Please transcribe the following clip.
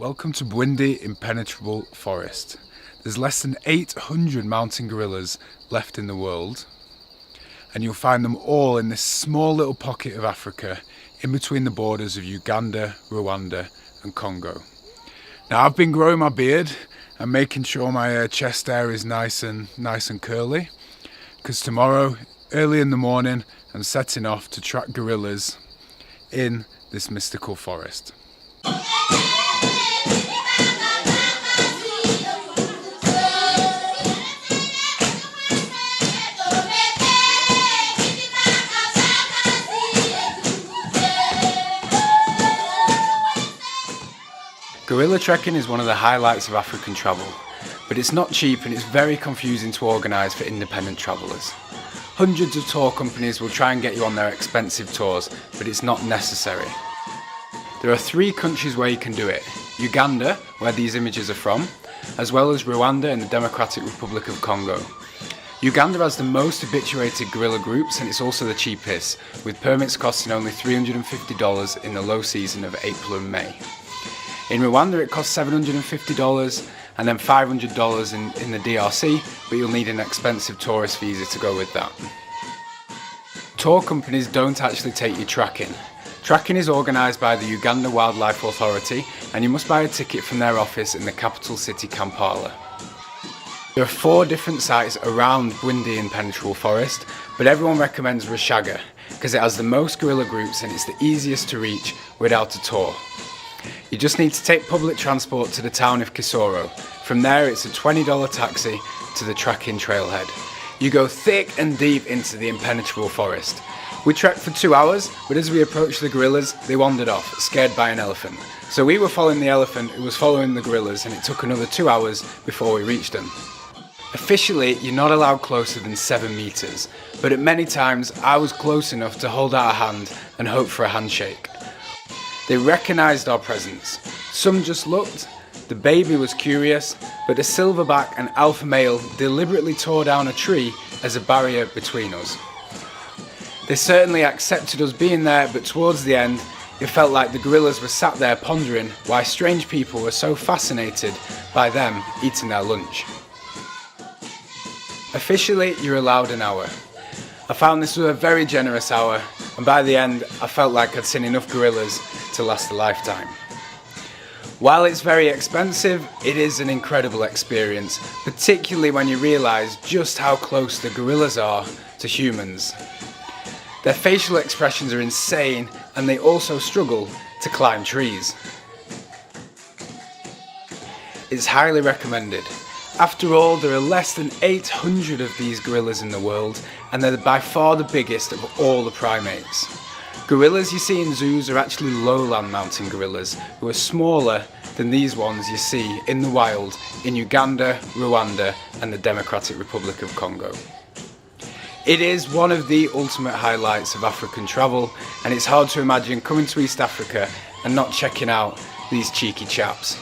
Welcome to Burundi Impenetrable Forest. There's less than 800 mountain gorillas left in the world, and you'll find them all in this small little pocket of Africa in between the borders of Uganda, Rwanda and Congo. Now I've been growing my beard and making sure my chest hair is nice and curly, because tomorrow early in the morning I'm setting off to track gorillas in this mystical forest. Gorilla trekking is one of the highlights of African travel, but it's not cheap and it's very confusing to organise for independent travellers. Hundreds of tour companies will try and get you on their expensive tours, but it's not necessary. There are 3 countries where you can do it: Uganda, where these images are from, as well as Rwanda and the Democratic Republic of Congo. Uganda has the most habituated gorilla groups and it's also the cheapest, with permits costing only $350 in the low season of April and May. In Rwanda it costs $750 and then $500 in the DRC, but you'll need an expensive tourist visa to go with that. Tour companies don't actually take you tracking. Tracking is organised by the Uganda Wildlife Authority and you must buy a ticket from their office in the capital city Kampala. There are 4 different sites around Burundi Impenetrable Forest, but everyone recommends Rushaga because it has the most gorilla groups and it's the easiest to reach without a tour. You just need to take public transport to the town of Kisoro. From there it's a $20 taxi to the tracking trailhead. You go thick and deep into the impenetrable forest. We trekked for 2 hours, but as we approached the gorillas, they wandered off, scared by an elephant. So we were following the elephant who was following the gorillas, and it took another 2 hours before we reached them. Officially, you're not allowed closer than 7 meters, but at many times I was close enough to hold out a hand and hope for a handshake. They recognised our presence. Some just looked, the baby was curious, but the silverback and alpha male deliberately tore down a tree as a barrier between us. They certainly accepted us being there, but towards the end, it felt like the gorillas were sat there pondering why strange people were so fascinated by them eating their lunch. Officially, you're allowed an hour. I found this was a very generous hour, and by the end, I felt like I'd seen enough gorillas to last a lifetime. While it's very expensive, it is an incredible experience, particularly when you realise just how close the gorillas are to humans. Their facial expressions are insane, and they also struggle to climb trees. It's highly recommended. After all, there are less than 800 of these gorillas in the world, and they're by far the biggest of all the primates. Gorillas you see in zoos are actually lowland mountain gorillas, who are smaller than these ones you see in the wild in Uganda, Rwanda and the Democratic Republic of Congo. It is one of the ultimate highlights of African travel, and it's hard to imagine coming to East Africa and not checking out these cheeky chaps.